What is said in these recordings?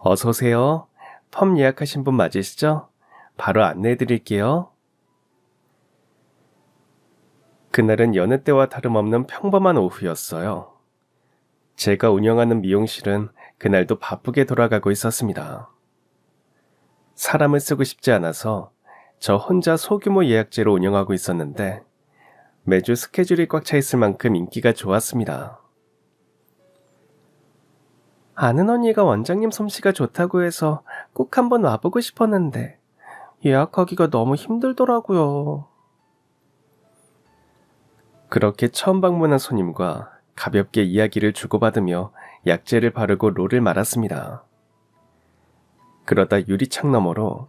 어서 오세요. 펌 예약하신 분 맞으시죠? 바로 안내해 드릴게요. 그날은 여느 때와 다름없는 평범한 오후였어요. 제가 운영하는 미용실은 그날도 바쁘게 돌아가고 있었습니다. 사람을 쓰고 싶지 않아서 저 혼자 소규모 예약제로 운영하고 있었는데 매주 스케줄이 꽉 차 있을 만큼 인기가 좋았습니다. 아는 언니가 원장님 솜씨가 좋다고 해서 꼭 한번 와보고 싶었는데 예약하기가 너무 힘들더라고요. 그렇게 처음 방문한 손님과 가볍게 이야기를 주고받으며 약재를 바르고 롤을 말았습니다. 그러다 유리창 너머로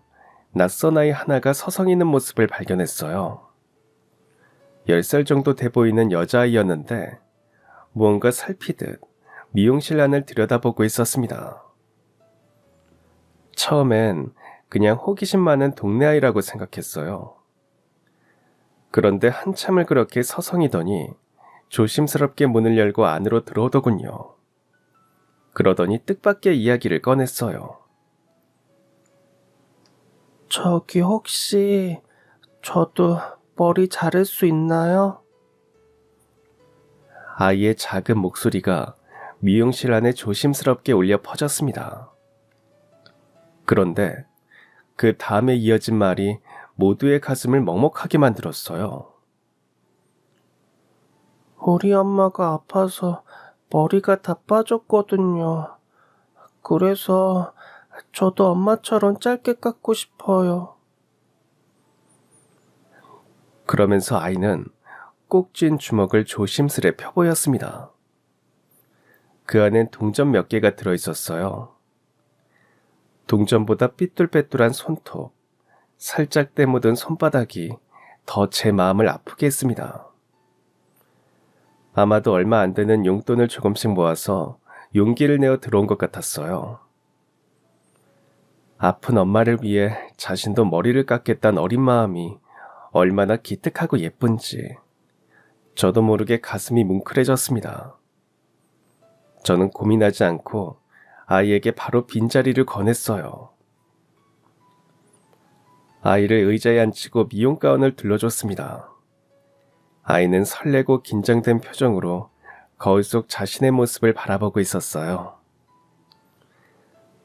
낯선 아이 하나가 서성이는 모습을 발견했어요. 10살 정도 돼 보이는 여자아이였는데 무언가 살피듯 미용실 안을 들여다보고 있었습니다. 처음엔 그냥 호기심 많은 동네 아이라고 생각했어요. 그런데 한참을 그렇게 서성이더니 조심스럽게 문을 열고 안으로 들어오더군요. 그러더니 뜻밖의 이야기를 꺼냈어요. 저기 혹시 저도 머리 자를 수 있나요? 아이의 작은 목소리가 미용실 안에 조심스럽게 울려 퍼졌습니다. 그런데 그 다음에 이어진 말이 모두의 가슴을 먹먹하게 만들었어요. 우리 엄마가 아파서 머리가 다 빠졌거든요. 그래서 저도 엄마처럼 짧게 깎고 싶어요. 그러면서 아이는 꼭 쥔 주먹을 조심스레 펴보였습니다. 그 안엔 동전 몇 개가 들어있었어요. 동전보다 삐뚤빼뚤한 손톱, 살짝 때 묻은 손바닥이 더 제 마음을 아프게 했습니다. 아마도 얼마 안 되는 용돈을 조금씩 모아서 용기를 내어 들어온 것 같았어요. 아픈 엄마를 위해 자신도 머리를 깎겠다는 어린 마음이 얼마나 기특하고 예쁜지 저도 모르게 가슴이 뭉클해졌습니다. 저는 고민하지 않고 아이에게 바로 빈자리를 권했어요. 아이를 의자에 앉히고 미용 가운을 둘러줬습니다. 아이는 설레고 긴장된 표정으로 거울 속 자신의 모습을 바라보고 있었어요.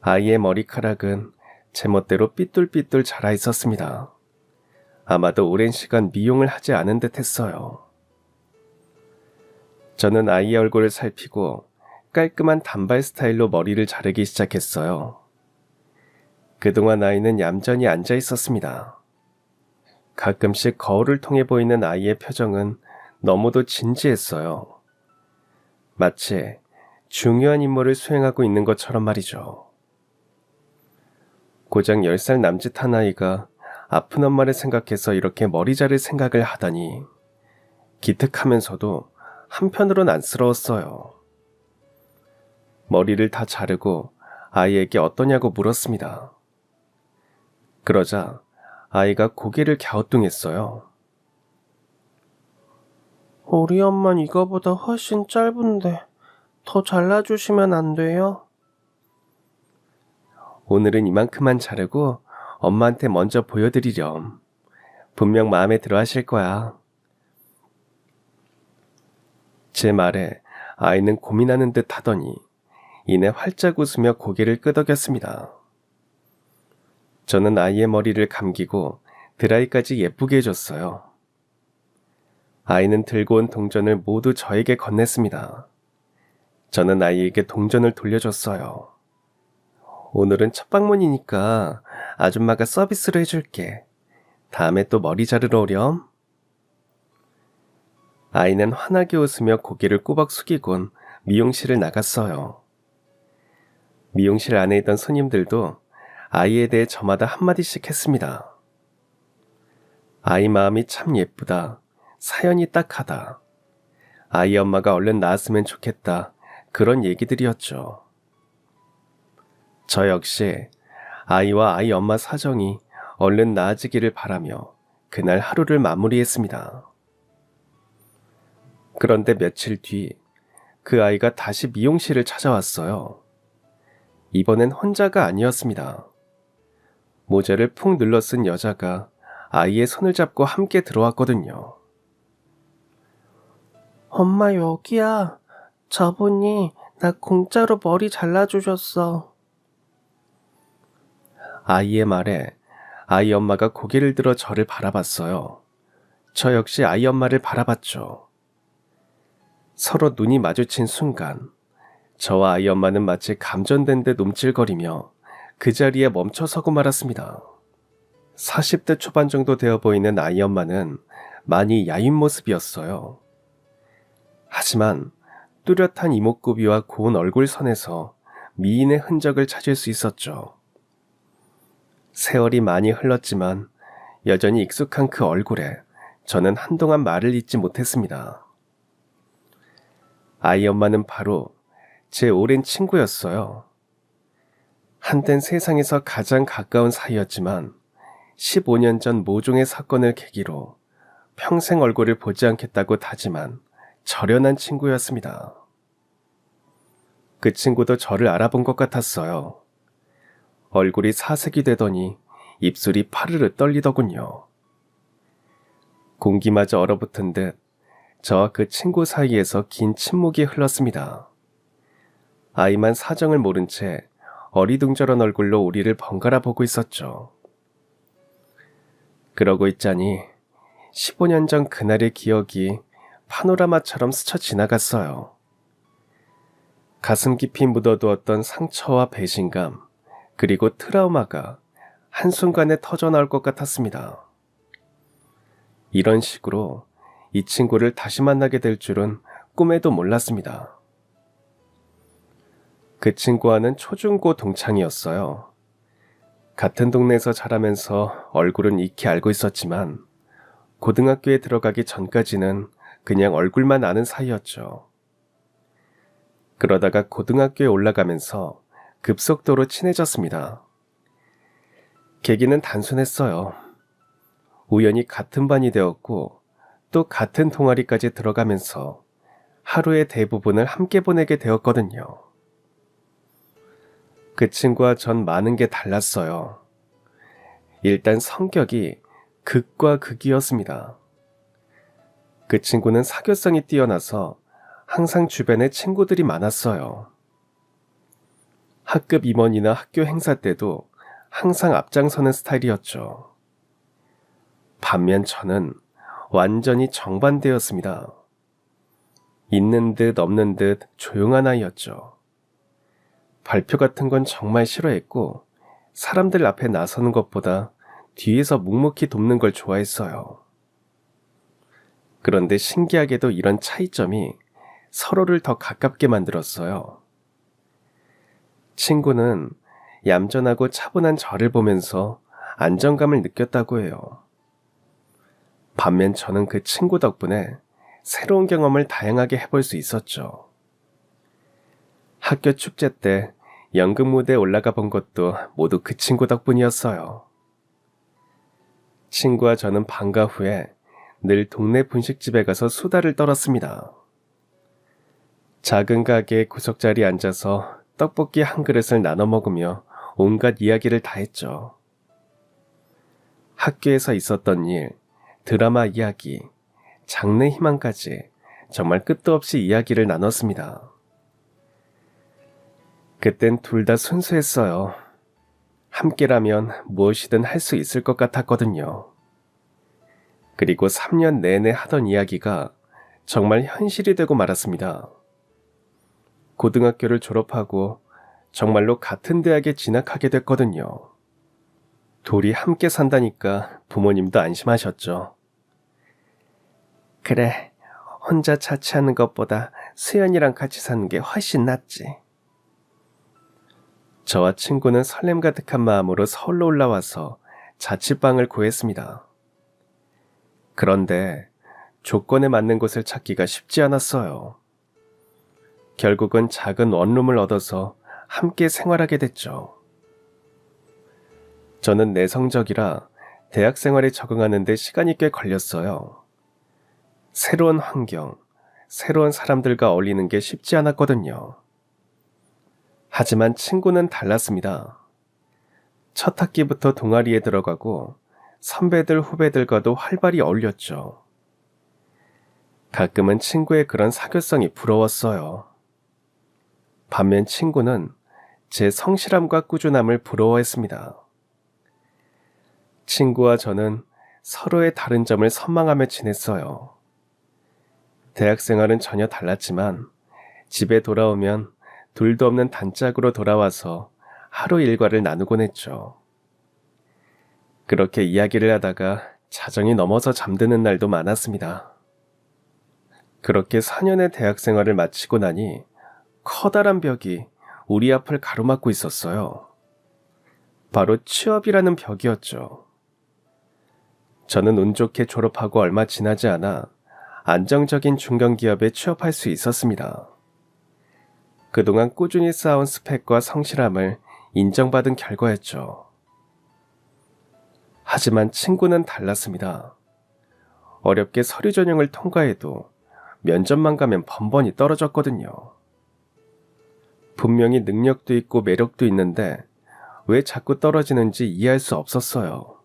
아이의 머리카락은 제멋대로 삐뚤삐뚤 자라 있었습니다. 아마도 오랜 시간 미용을 하지 않은 듯 했어요. 저는 아이의 얼굴을 살피고 깔끔한 단발 스타일로 머리를 자르기 시작했어요. 그동안 아이는 얌전히 앉아 있었습니다. 가끔씩 거울을 통해 보이는 아이의 표정은 너무도 진지했어요. 마치 중요한 임무를 수행하고 있는 것처럼 말이죠. 고작 10살 남짓한 아이가 아픈 엄마를 생각해서 이렇게 머리 자를 생각을 하다니 기특하면서도 한편으론 안쓰러웠어요. 머리를 다 자르고 아이에게 어떠냐고 물었습니다. 그러자 아이가 고개를 갸우뚱했어요. 우리 엄마는 이거보다 훨씬 짧은데 더 잘라주시면 안 돼요? 오늘은 이만큼만 자르고 엄마한테 먼저 보여드리렴. 분명 마음에 들어 하실 거야. 제 말에 아이는 고민하는 듯 하더니 이내 활짝 웃으며 고개를 끄덕였습니다. 저는 아이의 머리를 감기고 드라이까지 예쁘게 해줬어요. 아이는 들고 온 동전을 모두 저에게 건넸습니다. 저는 아이에게 동전을 돌려줬어요. 오늘은 첫 방문이니까 아줌마가 서비스로 해줄게. 다음에 또 머리 자르러 오렴. 아이는 환하게 웃으며 고개를 꼬박 숙이곤 미용실을 나갔어요. 미용실 안에 있던 손님들도 아이에 대해 저마다 한마디씩 했습니다. 아이 마음이 참 예쁘다. 사연이 딱하다. 아이 엄마가 얼른 나았으면 좋겠다. 그런 얘기들이었죠. 저 역시 아이와 아이 엄마 사정이 얼른 나아지기를 바라며 그날 하루를 마무리했습니다. 그런데 며칠 뒤 그 아이가 다시 미용실을 찾아왔어요. 이번엔 혼자가 아니었습니다. 모자를 푹 눌러 쓴 여자가 아이의 손을 잡고 함께 들어왔거든요. 엄마 여기야. 저분이 나 공짜로 머리 잘라주셨어. 아이의 말에 아이 엄마가 고개를 들어 저를 바라봤어요. 저 역시 아이 엄마를 바라봤죠. 서로 눈이 마주친 순간 저와 아이 엄마는 마치 감전된 듯 움찔거리며 그 자리에 멈춰서고 말았습니다. 40대 초반 정도 되어 보이는 아이 엄마는 많이 야윈 모습이었어요. 하지만 뚜렷한 이목구비와 고운 얼굴선에서 미인의 흔적을 찾을 수 있었죠. 세월이 많이 흘렀지만 여전히 익숙한 그 얼굴에 저는 한동안 말을 잇지 못했습니다. 아이 엄마는 바로 제 오랜 친구였어요. 한땐 세상에서 가장 가까운 사이였지만 15년 전 모종의 사건을 계기로 평생 얼굴을 보지 않겠다고 다짐한 절연한 친구였습니다. 그 친구도 저를 알아본 것 같았어요. 얼굴이 사색이 되더니 입술이 파르르 떨리더군요. 공기마저 얼어붙은 듯 저와 그 친구 사이에서 긴 침묵이 흘렀습니다. 아이만 사정을 모른 채 어리둥절한 얼굴로 우리를 번갈아 보고 있었죠. 그러고 있자니 15년 전 그날의 기억이 파노라마처럼 스쳐 지나갔어요. 가슴 깊이 묻어두었던 상처와 배신감, 그리고 트라우마가 한순간에 터져나올 것 같았습니다. 이런 식으로 이 친구를 다시 만나게 될 줄은 꿈에도 몰랐습니다. 그 친구와는 초중고 동창이었어요. 같은 동네에서 자라면서 얼굴은 익히 알고 있었지만 고등학교에 들어가기 전까지는 그냥 얼굴만 아는 사이였죠. 그러다가 고등학교에 올라가면서 급속도로 친해졌습니다. 계기는 단순했어요. 우연히 같은 반이 되었고 또 같은 동아리까지 들어가면서 하루의 대부분을 함께 보내게 되었거든요. 그 친구와 전 많은 게 달랐어요. 일단 성격이 극과 극이었습니다. 그 친구는 사교성이 뛰어나서 항상 주변에 친구들이 많았어요. 학급 임원이나 학교 행사 때도 항상 앞장서는 스타일이었죠. 반면 저는 완전히 정반대였습니다. 있는 듯 없는 듯 조용한 아이였죠. 발표 같은 건 정말 싫어했고 사람들 앞에 나서는 것보다 뒤에서 묵묵히 돕는 걸 좋아했어요. 그런데 신기하게도 이런 차이점이 서로를 더 가깝게 만들었어요. 친구는 얌전하고 차분한 저를 보면서 안정감을 느꼈다고 해요. 반면 저는 그 친구 덕분에 새로운 경험을 다양하게 해볼 수 있었죠. 학교 축제 때 연극 무대에 올라가 본 것도 모두 그 친구 덕분이었어요. 친구와 저는 방과 후에 늘 동네 분식집에 가서 수다를 떨었습니다. 작은 가게 구석자리에 앉아서 떡볶이 한 그릇을 나눠 먹으며 온갖 이야기를 다 했죠. 학교에서 있었던 일, 드라마 이야기, 장래 희망까지 정말 끝도 없이 이야기를 나눴습니다. 그땐 둘 다 순수했어요. 함께라면 무엇이든 할 수 있을 것 같았거든요. 그리고 3년 내내 하던 이야기가 정말 현실이 되고 말았습니다. 고등학교를 졸업하고 정말로 같은 대학에 진학하게 됐거든요. 둘이 함께 산다니까 부모님도 안심하셨죠. 그래, 혼자 자취하는 것보다 수연이랑 같이 사는 게 훨씬 낫지. 저와 친구는 설렘 가득한 마음으로 서울로 올라와서 자취방을 구했습니다. 그런데 조건에 맞는 곳을 찾기가 쉽지 않았어요. 결국은 작은 원룸을 얻어서 함께 생활하게 됐죠. 저는 내성적이라 대학 생활에 적응하는 데 시간이 꽤 걸렸어요. 새로운 환경, 새로운 사람들과 어울리는 게 쉽지 않았거든요. 하지만 친구는 달랐습니다. 첫 학기부터 동아리에 들어가고 선배들 후배들과도 활발히 어울렸죠. 가끔은 친구의 그런 사교성이 부러웠어요. 반면 친구는 제 성실함과 꾸준함을 부러워했습니다. 친구와 저는 서로의 다른 점을 선망하며 지냈어요. 대학 생활은 전혀 달랐지만 집에 돌아오면 둘도 없는 단짝으로 돌아와서 하루 일과를 나누곤 했죠. 그렇게 이야기를 하다가 자정이 넘어서 잠드는 날도 많았습니다. 그렇게 4년의 대학 생활을 마치고 나니 커다란 벽이 우리 앞을 가로막고 있었어요. 바로 취업이라는 벽이었죠. 저는 운 좋게 졸업하고 얼마 지나지 않아 안정적인 중견기업에 취업할 수 있었습니다. 그동안 꾸준히 쌓아온 스펙과 성실함을 인정받은 결과였죠. 하지만 친구는 달랐습니다. 어렵게 서류 전형을 통과해도 면접만 가면 번번이 떨어졌거든요. 분명히 능력도 있고 매력도 있는데 왜 자꾸 떨어지는지 이해할 수 없었어요.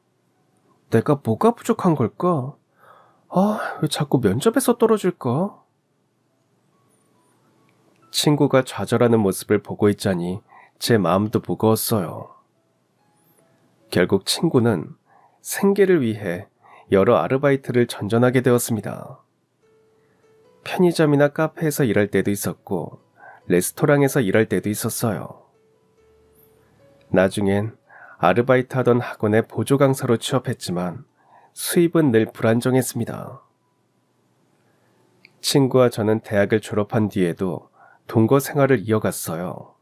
내가 뭐가 부족한 걸까? 왜 자꾸 면접에서 떨어질까? 친구가 좌절하는 모습을 보고 있자니 제 마음도 무거웠어요. 결국 친구는 생계를 위해 여러 아르바이트를 전전하게 되었습니다. 편의점이나 카페에서 일할 때도 있었고 레스토랑에서 일할 때도 있었어요. 나중엔 아르바이트 하던 학원에 보조 강사로 취업했지만 수입은 늘 불안정했습니다. 친구와 저는 대학을 졸업한 뒤에도 동거 생활을 이어갔어요.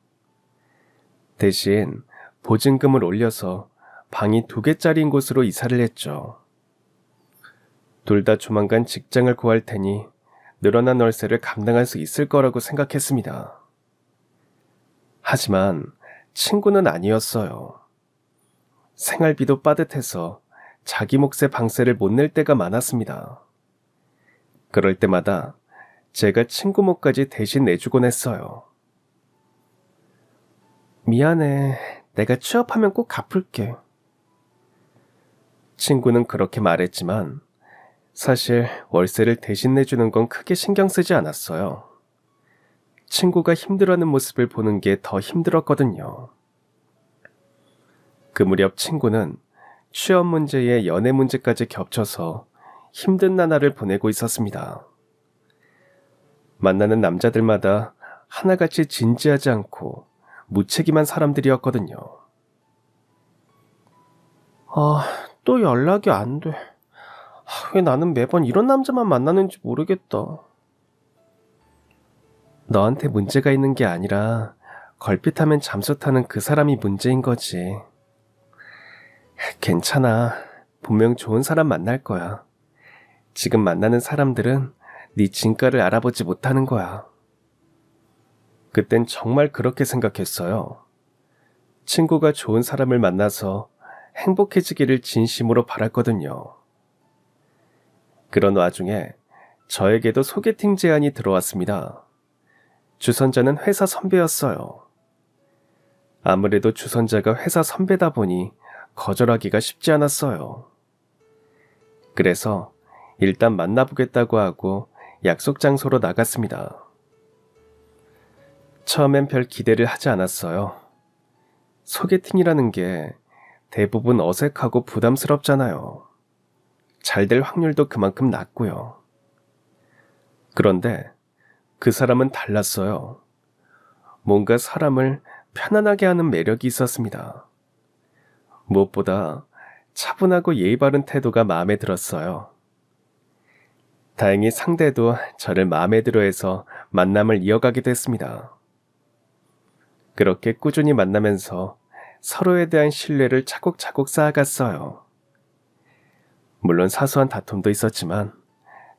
대신 보증금을 올려서 방이 2개짜리인 곳으로 이사를 했죠. 둘 다 조만간 직장을 구할 테니 늘어난 월세를 감당할 수 있을 거라고 생각했습니다. 하지만 친구는 아니었어요. 생활비도 빠듯해서 자기 몫의 방세를 못 낼 때가 많았습니다. 그럴 때마다 제가 친구 몫까지 대신 내주곤 했어요. 미안해. 내가 취업하면 꼭 갚을게. 친구는 그렇게 말했지만 사실 월세를 대신 내주는 건 크게 신경 쓰지 않았어요. 친구가 힘들어하는 모습을 보는 게 더 힘들었거든요. 그 무렵 친구는 취업 문제에 연애 문제까지 겹쳐서 힘든 나날을 보내고 있었습니다. 만나는 남자들마다 하나같이 진지하지 않고 무책임한 사람들이었거든요. 또 연락이 안 돼. 왜 나는 매번 이런 남자만 만나는지 모르겠다. 너한테 문제가 있는 게 아니라 걸핏하면 잠수 타는 그 사람이 문제인 거지. 괜찮아. 분명 좋은 사람 만날 거야. 지금 만나는 사람들은 네 진가를 알아보지 못하는 거야. 그땐 정말 그렇게 생각했어요. 친구가 좋은 사람을 만나서 행복해지기를 진심으로 바랐거든요. 그런 와중에 저에게도 소개팅 제안이 들어왔습니다. 주선자는 회사 선배였어요. 아무래도 주선자가 회사 선배다 보니 거절하기가 쉽지 않았어요. 그래서 일단 만나보겠다고 하고 약속 장소로 나갔습니다. 처음엔 별 기대를 하지 않았어요. 소개팅이라는 게 대부분 어색하고 부담스럽잖아요. 잘 될 확률도 그만큼 낮고요. 그런데 그 사람은 달랐어요. 뭔가 사람을 편안하게 하는 매력이 있었습니다. 무엇보다 차분하고 예의 바른 태도가 마음에 들었어요. 다행히 상대도 저를 마음에 들어해서 만남을 이어가게 됐습니다. 그렇게 꾸준히 만나면서 서로에 대한 신뢰를 차곡차곡 쌓아갔어요. 물론 사소한 다툼도 있었지만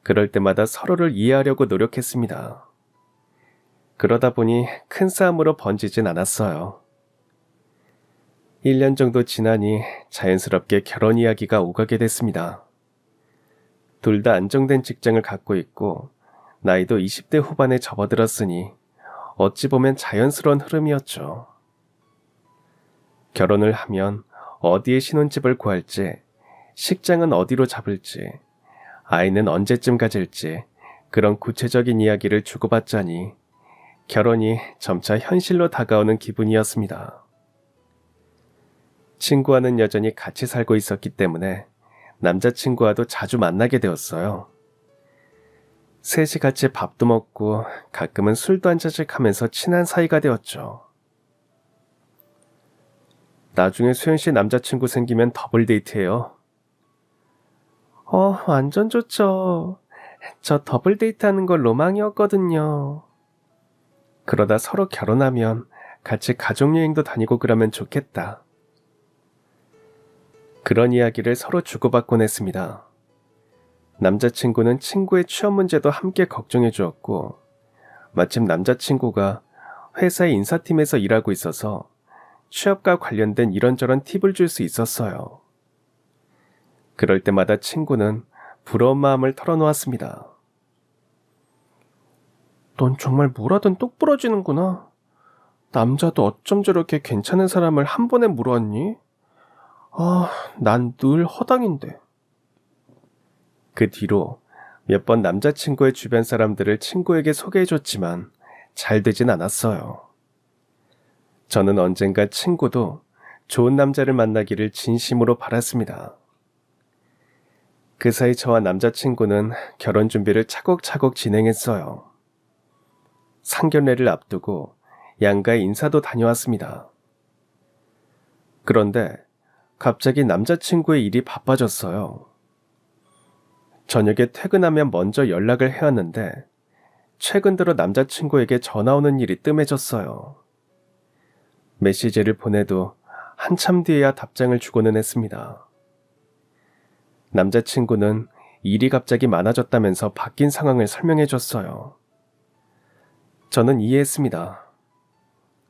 그럴 때마다 서로를 이해하려고 노력했습니다. 그러다 보니 큰 싸움으로 번지진 않았어요. 1년 정도 지나니 자연스럽게 결혼 이야기가 오가게 됐습니다. 둘 다 안정된 직장을 갖고 있고 나이도 20대 후반에 접어들었으니 어찌 보면 자연스러운 흐름이었죠. 결혼을 하면 어디에 신혼집을 구할지, 식장은 어디로 잡을지, 아이는 언제쯤 가질지 그런 구체적인 이야기를 주고받자니 결혼이 점차 현실로 다가오는 기분이었습니다. 친구와는 여전히 같이 살고 있었기 때문에 남자친구와도 자주 만나게 되었어요. 셋이 같이 밥도 먹고 가끔은 술도 한 잔씩 하면서 친한 사이가 되었죠. 나중에 수현 씨 남자친구 생기면 더블 데이트해요. 완전 좋죠. 저 더블 데이트하는 거 로망이었거든요. 그러다 서로 결혼하면 같이 가족여행도 다니고 그러면 좋겠다. 그런 이야기를 서로 주고받곤 했습니다. 남자친구는 친구의 취업 문제도 함께 걱정해 주었고, 마침 남자친구가 회사의 인사팀에서 일하고 있어서 취업과 관련된 이런저런 팁을 줄 수 있었어요. 그럴 때마다 친구는 부러운 마음을 털어놓았습니다. 넌 정말 뭘 하든 똑 부러지는구나. 남자도 어쩜 저렇게 괜찮은 사람을 한 번에 물어왔니? 난 늘 허당인데. 그 뒤로 몇 번 남자친구의 주변 사람들을 친구에게 소개해줬지만 잘 되진 않았어요. 저는 언젠가 친구도 좋은 남자를 만나기를 진심으로 바랐습니다. 그 사이 저와 남자친구는 결혼 준비를 차곡차곡 진행했어요. 상견례를 앞두고 양가의 인사도 다녀왔습니다. 그런데 갑자기 남자친구의 일이 바빠졌어요. 저녁에 퇴근하면 먼저 연락을 해왔는데 최근 들어 남자친구에게 전화 오는 일이 뜸해졌어요. 메시지를 보내도 한참 뒤에야 답장을 주고는 했습니다. 남자친구는 일이 갑자기 많아졌다면서 바뀐 상황을 설명해줬어요. 저는 이해했습니다.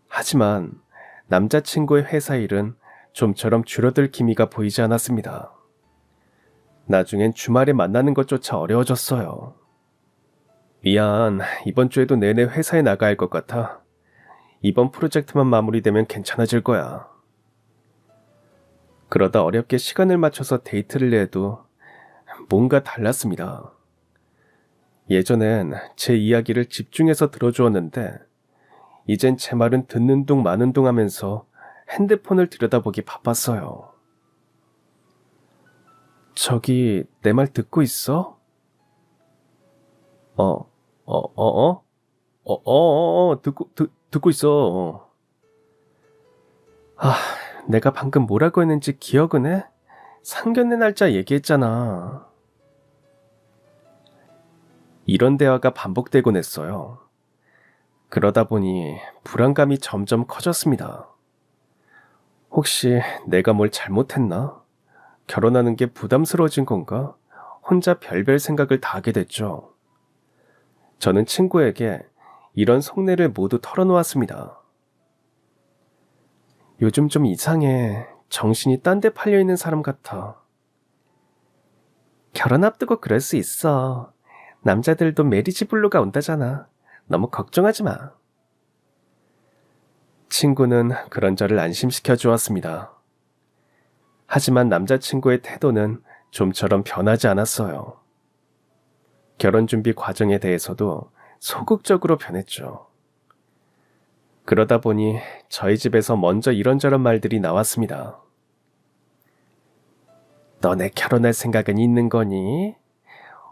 하지만 남자친구의 회사 일은 좀처럼 줄어들 기미가 보이지 않았습니다. 나중엔 주말에 만나는 것조차 어려워졌어요. 미안, 이번 주에도 내내 회사에 나가야 할 것 같아. 이번 프로젝트만 마무리되면 괜찮아질 거야. 그러다 어렵게 시간을 맞춰서 데이트를 해도 뭔가 달랐습니다. 예전엔 제 이야기를 집중해서 들어주었는데 이젠 제 말은 듣는 둥 마는 둥 하면서 핸드폰을 들여다보기 바빴어요. 저기 내 말 듣고 있어? 듣고 있어. 내가 방금 뭐라고 했는지 기억은 해? 상견례 날짜 얘기했잖아. 이런 대화가 반복되곤 했어요. 그러다 보니 불안감이 점점 커졌습니다. 혹시 내가 뭘 잘못했나? 결혼하는 게 부담스러워진 건가? 혼자 별별 생각을 다 하게 됐죠. 저는 친구에게 이런 속내를 모두 털어놓았습니다. 요즘 좀 이상해. 정신이 딴 데 팔려있는 사람 같아. 결혼 앞두고 그럴 수 있어. 남자들도 메리지 블루가 온다잖아. 너무 걱정하지 마. 친구는 그런 저를 안심시켜 주었습니다. 하지만 남자친구의 태도는 좀처럼 변하지 않았어요. 결혼 준비 과정에 대해서도 소극적으로 변했죠. 그러다 보니 저희 집에서 먼저 이런저런 말들이 나왔습니다. 너네 결혼할 생각은 있는 거니?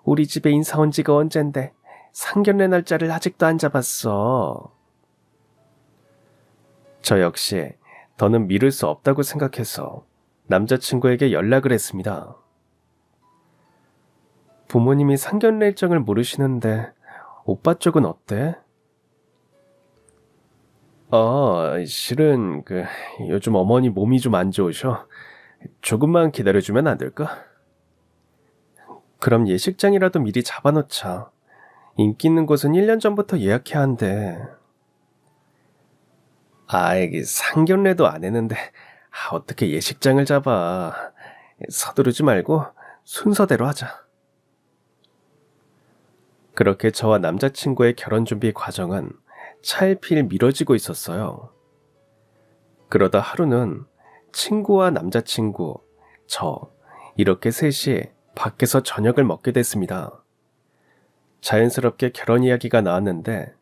우리 집에 인사 온 지가 언젠데 상견례 날짜를 아직도 안 잡았어. 저 역시 더는 미룰 수 없다고 생각해서 남자친구에게 연락을 했습니다. 부모님이 상견례 일정을 모르시는데 오빠 쪽은 어때? 실은 요즘 어머니 몸이 좀 안 좋으셔. 조금만 기다려주면 안 될까? 그럼 예식장이라도 미리 잡아놓자. 인기 있는 곳은 1년 전부터 예약해야 한대. 이게 상견례도 안 했는데 어떻게 예식장을 잡아. 서두르지 말고 순서대로 하자. 그렇게 저와 남자친구의 결혼 준비 과정은 차일피일 미뤄지고 있었어요. 그러다 하루는 친구와 남자친구, 저, 이렇게 셋이 밖에서 저녁을 먹게 됐습니다. 자연스럽게 결혼 이야기가 나왔는데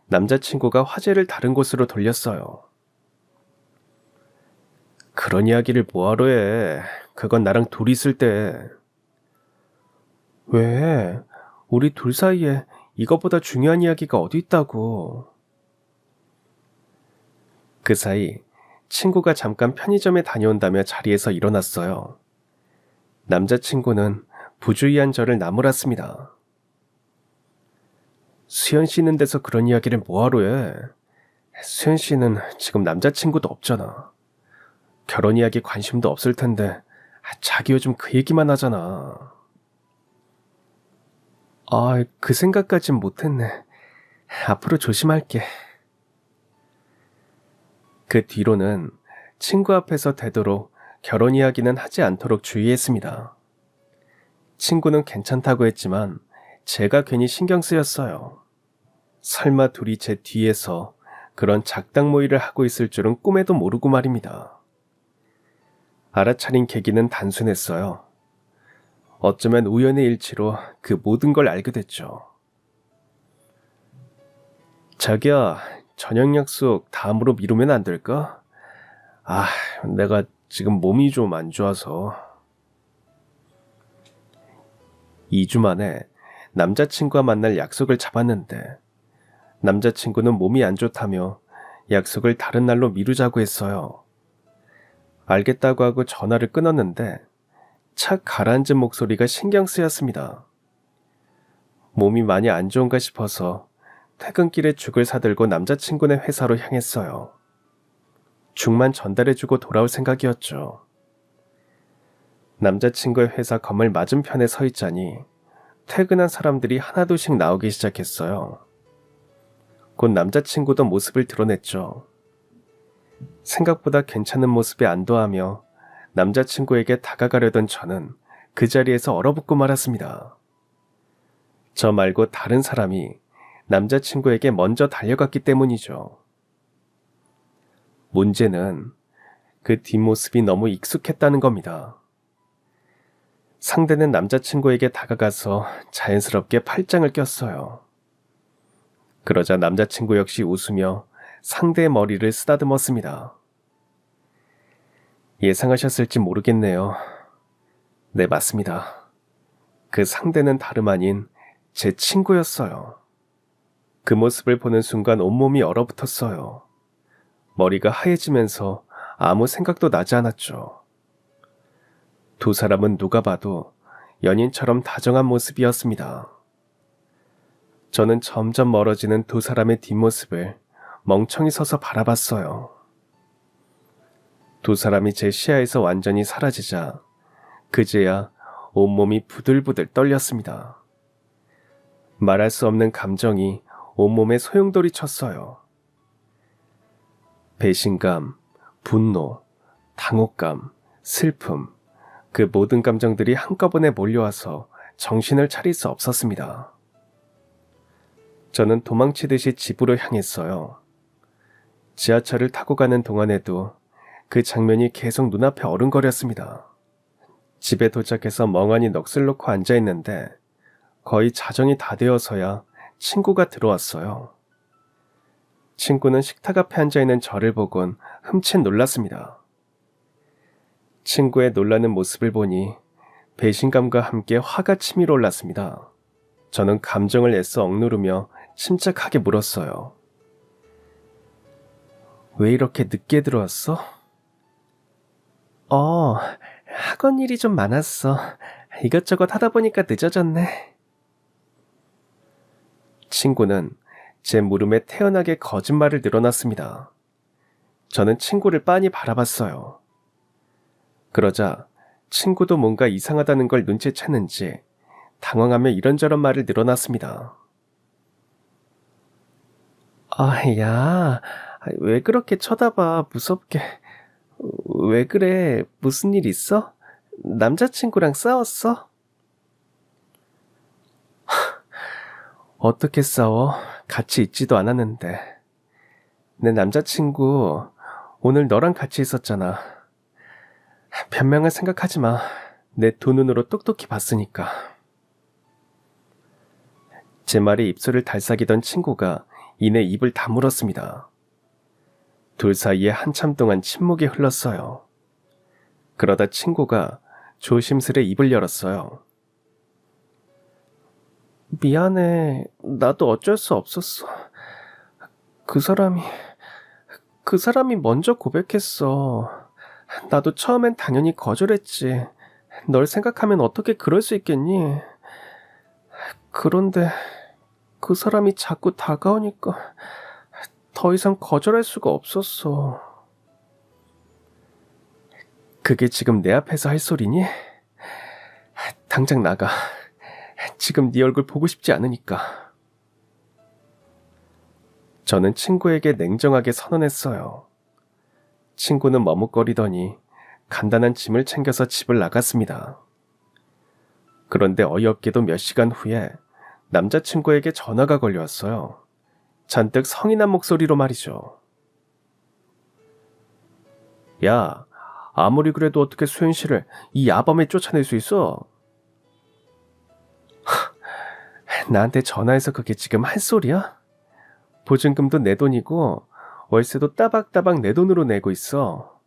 남자친구가 화제를 다른 곳으로 돌렸어요. 그런 이야기를 뭐하러 해? 그건 나랑 둘이 있을 때. 왜? 우리 둘 사이에 이거보다 중요한 이야기가 어디 있다고. 그 사이 친구가 잠깐 편의점에 다녀온다며 자리에서 일어났어요. 남자친구는 부주의한 저를 나무랐습니다. 수현 씨 있는 데서 그런 이야기를 뭐하러 해? 수현 씨는 지금 남자친구도 없잖아. 결혼 이야기 관심도 없을 텐데 자기 요즘 그 얘기만 하잖아. 그 생각까진 못했네. 앞으로 조심할게. 그 뒤로는 친구 앞에서 되도록 결혼 이야기는 하지 않도록 주의했습니다. 친구는 괜찮다고 했지만 제가 괜히 신경 쓰였어요. 설마 둘이 제 뒤에서 그런 작당 모의를 하고 있을 줄은 꿈에도 모르고 말입니다. 알아차린 계기는 단순했어요. 어쩌면 우연의 일치로 그 모든 걸 알게 됐죠. 자기야, 저녁 약속 다음으로 미루면 안 될까? 내가 지금 몸이 좀 안 좋아서. 2주 만에 남자친구와 만날 약속을 잡았는데 남자친구는 몸이 안 좋다며 약속을 다른 날로 미루자고 했어요. 알겠다고 하고 전화를 끊었는데 착 가라앉은 목소리가 신경 쓰였습니다. 몸이 많이 안 좋은가 싶어서 퇴근길에 죽을 사들고 남자친구네 회사로 향했어요. 죽만 전달해주고 돌아올 생각이었죠. 남자친구의 회사 건물 맞은편에 서 있자니 퇴근한 사람들이 하나둘씩 나오기 시작했어요. 곧 남자친구도 모습을 드러냈죠. 생각보다 괜찮은 모습에 안도하며 남자친구에게 다가가려던 저는 그 자리에서 얼어붙고 말았습니다. 저 말고 다른 사람이 남자친구에게 먼저 달려갔기 때문이죠. 문제는 그 뒷모습이 너무 익숙했다는 겁니다. 상대는 남자친구에게 다가가서 자연스럽게 팔짱을 꼈어요. 그러자 남자친구 역시 웃으며 상대의 머리를 쓰다듬었습니다. 예상하셨을지 모르겠네요. 네, 맞습니다. 그 상대는 다름 아닌 제 친구였어요. 그 모습을 보는 순간 온몸이 얼어붙었어요. 머리가 하얘지면서 아무 생각도 나지 않았죠. 두 사람은 누가 봐도 연인처럼 다정한 모습이었습니다. 저는 점점 멀어지는 두 사람의 뒷모습을 멍청이 서서 바라봤어요. 두 사람이 제 시야에서 완전히 사라지자 그제야 온몸이 부들부들 떨렸습니다. 말할 수 없는 감정이 온몸에 소용돌이 쳤어요. 배신감, 분노, 당혹감, 슬픔, 그 모든 감정들이 한꺼번에 몰려와서 정신을 차릴 수 없었습니다. 저는 도망치듯이 집으로 향했어요. 지하철을 타고 가는 동안에도 그 장면이 계속 눈앞에 어른거렸습니다. 집에 도착해서 멍하니 넋을 놓고 앉아있는데 거의 자정이 다 되어서야 친구가 들어왔어요. 친구는 식탁 앞에 앉아있는 저를 보곤 흠칫 놀랐습니다. 친구의 놀라는 모습을 보니 배신감과 함께 화가 치밀어 올랐습니다. 저는 감정을 애써 억누르며 침착하게 물었어요. 왜 이렇게 늦게 들어왔어? 학원 일이 좀 많았어. 이것저것 하다 보니까 늦어졌네. 친구는 제 물음에 태연하게 거짓말을 늘어놨습니다. 저는 친구를 빤히 바라봤어요. 그러자 친구도 뭔가 이상하다는 걸 눈치챘는지 당황하며 이런저런 말을 늘어놨습니다. 야, 왜 그렇게 쳐다봐, 무섭게. 왜 그래, 무슨 일 있어? 남자친구랑 싸웠어? 어떻게 싸워? 같이 있지도 않았는데. 내 남자친구 오늘 너랑 같이 있었잖아. 변명을 생각하지 마. 내 두 눈으로 똑똑히 봤으니까. 제 말에 입술을 달싹이던 친구가 이내 입을 다물었습니다. 둘 사이에 한참 동안 침묵이 흘렀어요. 그러다 친구가 조심스레 입을 열었어요. 미안해. 나도 어쩔 수 없었어. 그 사람이 먼저 고백했어. 나도 처음엔 당연히 거절했지. 널 생각하면 어떻게 그럴 수 있겠니? 그런데 그 사람이 자꾸 다가오니까 더 이상 거절할 수가 없었어. 그게 지금 내 앞에서 할 소리니? 당장 나가. 지금 네 얼굴 보고 싶지 않으니까. 저는 친구에게 냉정하게 선언했어요. 친구는 머뭇거리더니 간단한 짐을 챙겨서 집을 나갔습니다. 그런데 어이없게도 몇 시간 후에 남자친구에게 전화가 걸려왔어요. 잔뜩 성이 난 목소리로 말이죠. 야, 아무리 그래도 어떻게 수현 씨를 이 야밤에 쫓아낼 수 있어? 나한테 전화해서 그게 지금 할 소리야? 보증금도 내 돈이고 월세도 따박따박 내 돈으로 내고 있어.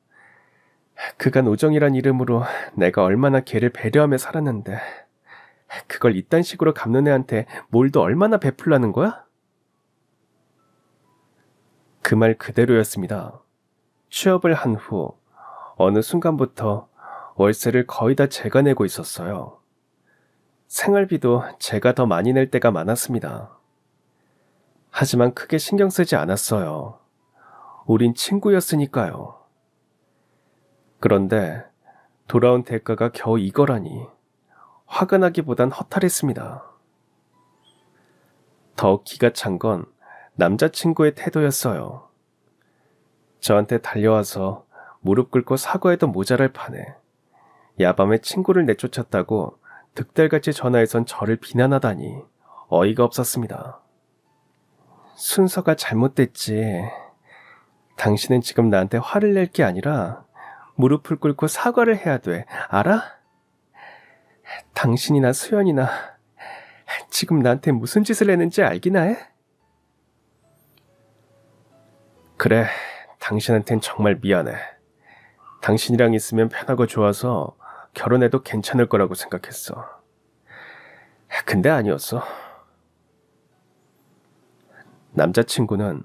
그간 우정이란 이름으로 내가 얼마나 걔를 배려하며 살았는데 그걸 이딴 식으로 갚는 애한테 뭘도 얼마나 베풀라는 거야? 그 말 그대로였습니다. 취업을 한 후 어느 순간부터 월세를 거의 다 제가 내고 있었어요. 생활비도 제가 더 많이 낼 때가 많았습니다. 하지만 크게 신경 쓰지 않았어요. 우린 친구였으니까요. 그런데 돌아온 대가가 겨우 이거라니 화가 나기보단 허탈했습니다. 더 기가 찬 건 남자친구의 태도였어요. 저한테 달려와서 무릎 꿇고 사과해도 모자랄 판에 야밤에 친구를 내쫓았다고 득달같이 전화해선 저를 비난하다니 어이가 없었습니다. 순서가 잘못됐지. 당신은 지금 나한테 화를 낼 게 아니라 무릎을 꿇고 사과를 해야 돼. 알아? 당신이나 수연이나 지금 나한테 무슨 짓을 했는지 알기나 해? 그래, 당신한텐 정말 미안해. 당신이랑 있으면 편하고 좋아서 결혼해도 괜찮을 거라고 생각했어. 근데 아니었어. 남자친구는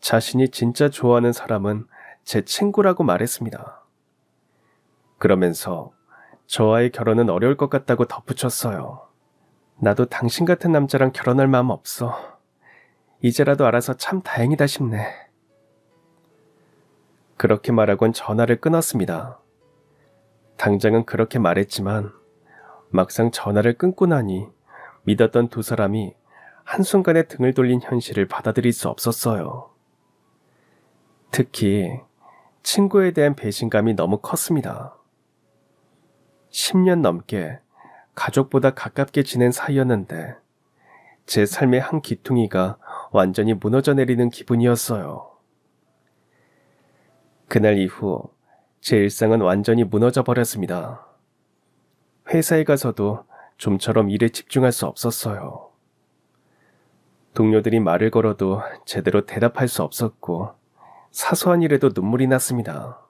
자신이 진짜 좋아하는 사람은 제 친구라고 말했습니다. 그러면서 저와의 결혼은 어려울 것 같다고 덧붙였어요. 나도 당신 같은 남자랑 결혼할 마음 없어. 이제라도 알아서 참 다행이다 싶네. 그렇게 말하곤 전화를 끊었습니다. 당장은 그렇게 말했지만 막상 전화를 끊고 나니 믿었던 두 사람이 한순간에 등을 돌린 현실을 받아들일 수 없었어요. 특히 친구에 대한 배신감이 너무 컸습니다. 10년 넘게 가족보다 가깝게 지낸 사이였는데 제 삶의 한 기퉁이가 완전히 무너져 내리는 기분이었어요. 그날 이후 제 일상은 완전히 무너져 버렸습니다. 회사에 가서도 좀처럼 일에 집중할 수 없었어요. 동료들이 말을 걸어도 제대로 대답할 수 없었고 사소한 일에도 눈물이 났습니다.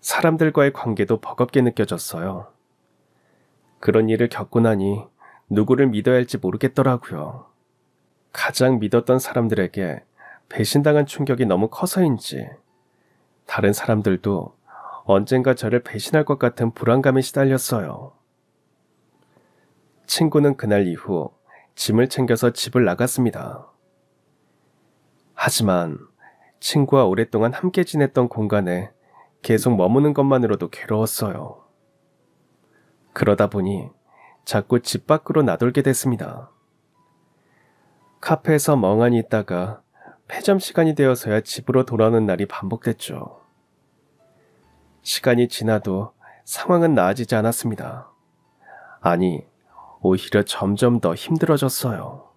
사람들과의 관계도 버겁게 느껴졌어요. 그런 일을 겪고 나니 누구를 믿어야 할지 모르겠더라고요. 가장 믿었던 사람들에게 배신당한 충격이 너무 커서인지 다른 사람들도 언젠가 저를 배신할 것 같은 불안감에 시달렸어요. 친구는 그날 이후 짐을 챙겨서 집을 나갔습니다. 하지만 친구와 오랫동안 함께 지냈던 공간에 계속 머무는 것만으로도 괴로웠어요. 그러다 보니 자꾸 집 밖으로 나돌게 됐습니다. 카페에서 멍하니 있다가 폐점 시간이 되어서야 집으로 돌아오는 날이 반복됐죠. 시간이 지나도 상황은 나아지지 않았습니다. 아니, 오히려 점점 더 힘들어졌어요.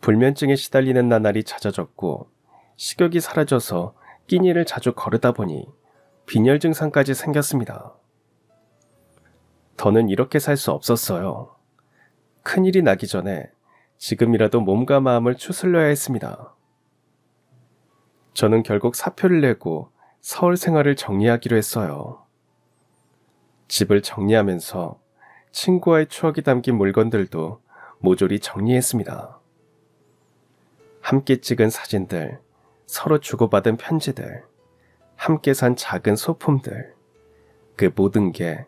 불면증에 시달리는 나날이 잦아졌고 식욕이 사라져서 끼니를 자주 거르다 보니 빈혈 증상까지 생겼습니다. 더는 이렇게 살 수 없었어요. 큰일이 나기 전에 지금이라도 몸과 마음을 추슬려야 했습니다. 저는 결국 사표를 내고 서울 생활을 정리하기로 했어요. 집을 정리하면서 친구와의 추억이 담긴 물건들도 모조리 정리했습니다. 함께 찍은 사진들, 서로 주고받은 편지들, 함께 산 작은 소품들, 그 모든 게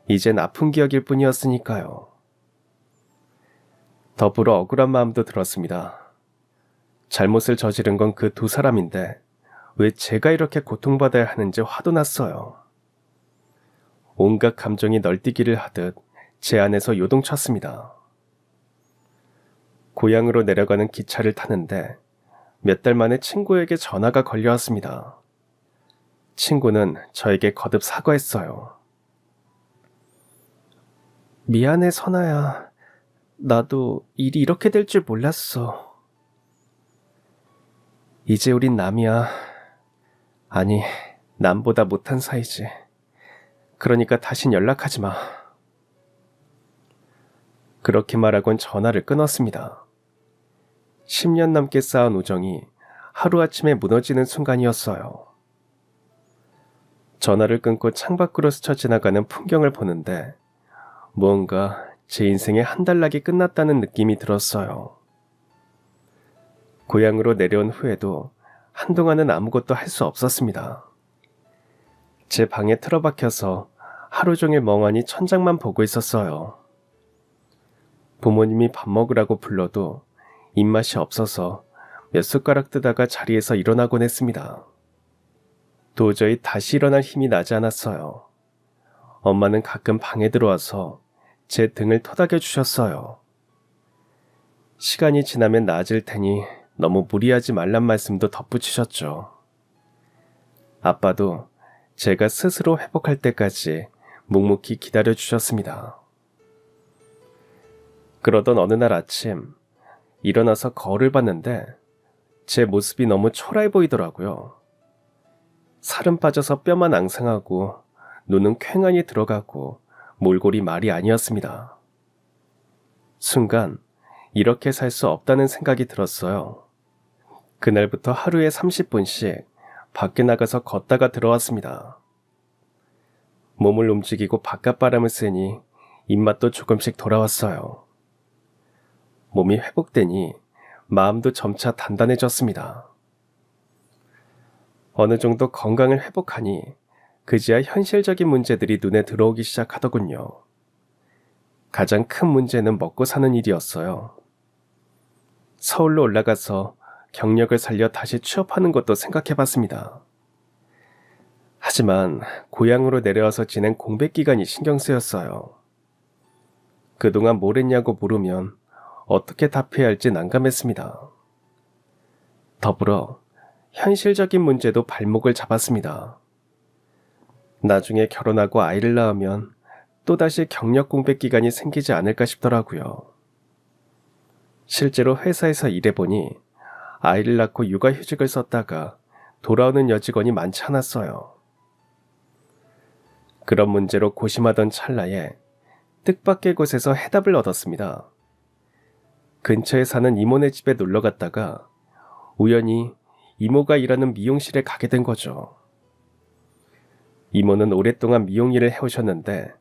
이젠 아픈 기억일 뿐이었으니까요. 더불어 억울한 마음도 들었습니다. 잘못을 저지른 건 그 두 사람인데 왜 제가 이렇게 고통받아야 하는지 화도 났어요. 온갖 감정이 널뛰기를 하듯 제 안에서 요동쳤습니다. 고향으로 내려가는 기차를 타는데 몇 달 만에 친구에게 전화가 걸려왔습니다. 친구는 저에게 거듭 사과했어요. 미안해, 선아야. 나도 일이 이렇게 될 줄 몰랐어. 이제 우린 남이야. 아니, 남보다 못한 사이지. 그러니까 다신 연락하지 마. 그렇게 말하곤 전화를 끊었습니다. 10년 넘게 쌓은 우정이 하루아침에 무너지는 순간이었어요. 전화를 끊고 창밖으로 스쳐 지나가는 풍경을 보는데 무언가 제 인생의 한 단락이 끝났다는 느낌이 들었어요. 고향으로 내려온 후에도 한동안은 아무것도 할 수 없었습니다. 제 방에 틀어박혀서 하루 종일 멍하니 천장만 보고 있었어요. 부모님이 밥 먹으라고 불러도 입맛이 없어서 몇 숟가락 뜨다가 자리에서 일어나곤 했습니다. 도저히 다시 일어날 힘이 나지 않았어요. 엄마는 가끔 방에 들어와서 제 등을 토닥여 주셨어요. 시간이 지나면 나아질 테니 너무 무리하지 말란 말씀도 덧붙이셨죠. 아빠도 제가 스스로 회복할 때까지 묵묵히 기다려 주셨습니다. 그러던 어느 날 아침 일어나서 거울을 봤는데 제 모습이 너무 초라해 보이더라고요. 살은 빠져서 뼈만 앙상하고 눈은 퀭하니 들어가고 몰골이 말이 아니었습니다. 순간 이렇게 살 수 없다는 생각이 들었어요. 그날부터 하루에 30분씩 밖에 나가서 걷다가 들어왔습니다. 몸을 움직이고 바깥바람을 쐬니 입맛도 조금씩 돌아왔어요. 몸이 회복되니 마음도 점차 단단해졌습니다. 어느 정도 건강을 회복하니 그제야 현실적인 문제들이 눈에 들어오기 시작하더군요. 가장 큰 문제는 먹고 사는 일이었어요. 서울로 올라가서 경력을 살려 다시 취업하는 것도 생각해봤습니다. 하지만 고향으로 내려와서 지낸 공백 기간이 신경 쓰였어요. 그동안 뭘 했냐고 물으면 어떻게 답해야 할지 난감했습니다. 더불어 현실적인 문제도 발목을 잡았습니다. 나중에 결혼하고 아이를 낳으면 또다시 경력 공백 기간이 생기지 않을까 싶더라고요. 실제로 회사에서 일해보니 아이를 낳고 육아휴직을 썼다가 돌아오는 여직원이 많지 않았어요. 그런 문제로 고심하던 찰나에 뜻밖의 곳에서 해답을 얻었습니다. 근처에 사는 이모네 집에 놀러 갔다가 우연히 이모가 일하는 미용실에 가게 된 거죠. 이모는 오랫동안 미용 일을 해오셨는데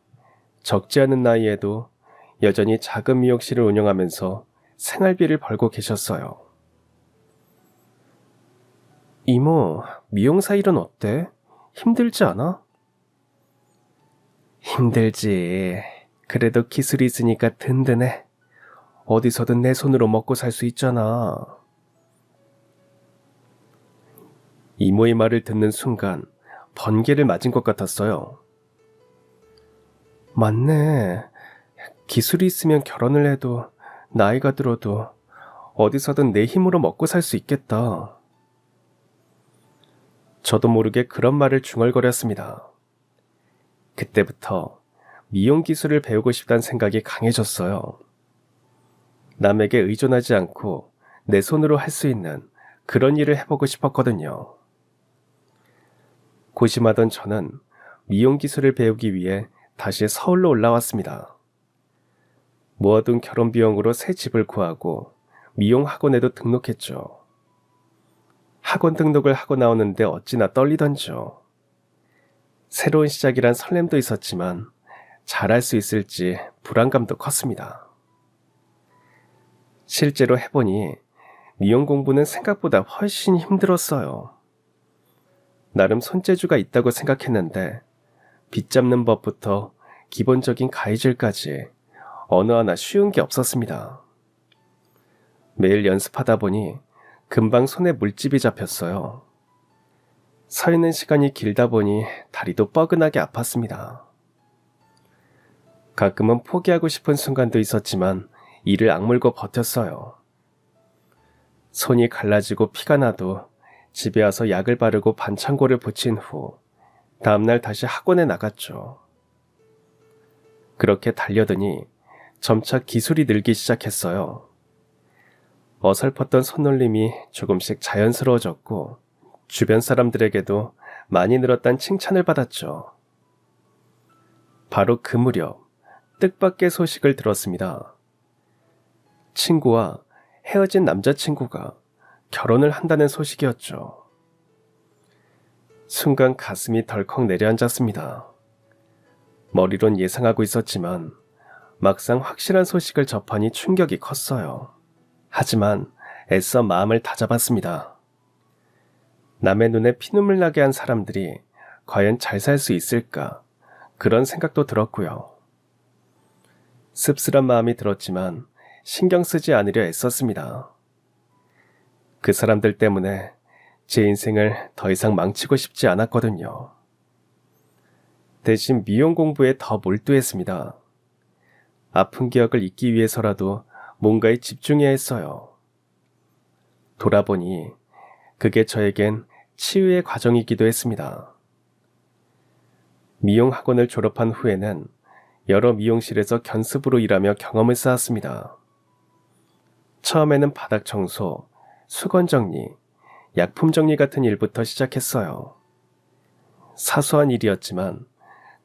적지 않은 나이에도 여전히 작은 미용실을 운영하면서 생활비를 벌고 계셨어요. 이모, 미용사 일은 어때? 힘들지 않아? 힘들지. 그래도 기술이 있으니까 든든해. 어디서든 내 손으로 먹고 살 수 있잖아. 이모의 말을 듣는 순간 번개를 맞은 것 같았어요. 맞네. 기술이 있으면 결혼을 해도 나이가 들어도 어디서든 내 힘으로 먹고 살 수 있겠다. 저도 모르게 그런 말을 중얼거렸습니다. 그때부터 미용 기술을 배우고 싶다는 생각이 강해졌어요. 남에게 의존하지 않고 내 손으로 할 수 있는 그런 일을 해보고 싶었거든요. 고심하던 저는 미용 기술을 배우기 위해 다시 서울로 올라왔습니다. 모아둔 결혼 비용으로 새 집을 구하고 미용 학원에도 등록했죠. 학원 등록을 하고 나오는데 어찌나 떨리던지요. 새로운 시작이란 설렘도 있었지만 잘할 수 있을지 불안감도 컸습니다. 실제로 해보니 미용 공부는 생각보다 훨씬 힘들었어요. 나름 손재주가 있다고 생각했는데 빗 잡는 법부터 기본적인 가위질까지 어느 하나 쉬운 게 없었습니다. 매일 연습하다 보니 금방 손에 물집이 잡혔어요. 서 있는 시간이 길다 보니 다리도 뻐근하게 아팠습니다. 가끔은 포기하고 싶은 순간도 있었지만 이를 악물고 버텼어요. 손이 갈라지고 피가 나도 집에 와서 약을 바르고 반창고를 붙인 후 다음날 다시 학원에 나갔죠. 그렇게 달려드니 점차 기술이 늘기 시작했어요. 어설펐던 손놀림이 조금씩 자연스러워졌고 주변 사람들에게도 많이 늘었다는 칭찬을 받았죠. 바로 그 무렵 뜻밖의 소식을 들었습니다. 친구와 헤어진 남자친구가 결혼을 한다는 소식이었죠. 순간 가슴이 덜컥 내려앉았습니다. 머리론 예상하고 있었지만 막상 확실한 소식을 접하니 충격이 컸어요. 하지만 애써 마음을 다잡았습니다. 남의 눈에 피눈물 나게 한 사람들이 과연 잘 살 수 있을까? 그런 생각도 들었고요. 씁쓸한 마음이 들었지만 신경 쓰지 않으려 애썼습니다. 그 사람들 때문에 제 인생을 더 이상 망치고 싶지 않았거든요. 대신 미용 공부에 더 몰두했습니다. 아픈 기억을 잊기 위해서라도 뭔가에 집중해야 했어요. 돌아보니 그게 저에겐 치유의 과정이기도 했습니다. 미용 학원을 졸업한 후에는 여러 미용실에서 견습으로 일하며 경험을 쌓았습니다. 처음에는 바닥 청소, 수건 정리, 약품 정리 같은 일부터 시작했어요. 사소한 일이었지만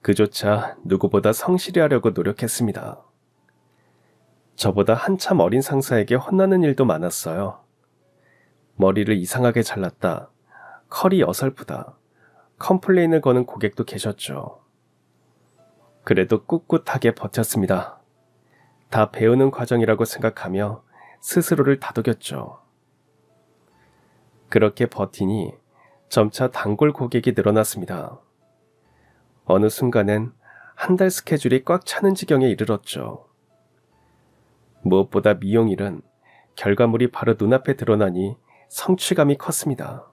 그조차 누구보다 성실히 하려고 노력했습니다. 저보다 한참 어린 상사에게 혼나는 일도 많았어요. 머리를 이상하게 잘랐다, 컬이 어설프다, 컴플레인을 거는 고객도 계셨죠. 그래도 꿋꿋하게 버텼습니다. 다 배우는 과정이라고 생각하며 스스로를 다독였죠. 그렇게 버티니 점차 단골 고객이 늘어났습니다. 어느 순간엔 한 달 스케줄이 꽉 차는 지경에 이르렀죠. 무엇보다 미용일은 결과물이 바로 눈앞에 드러나니 성취감이 컸습니다.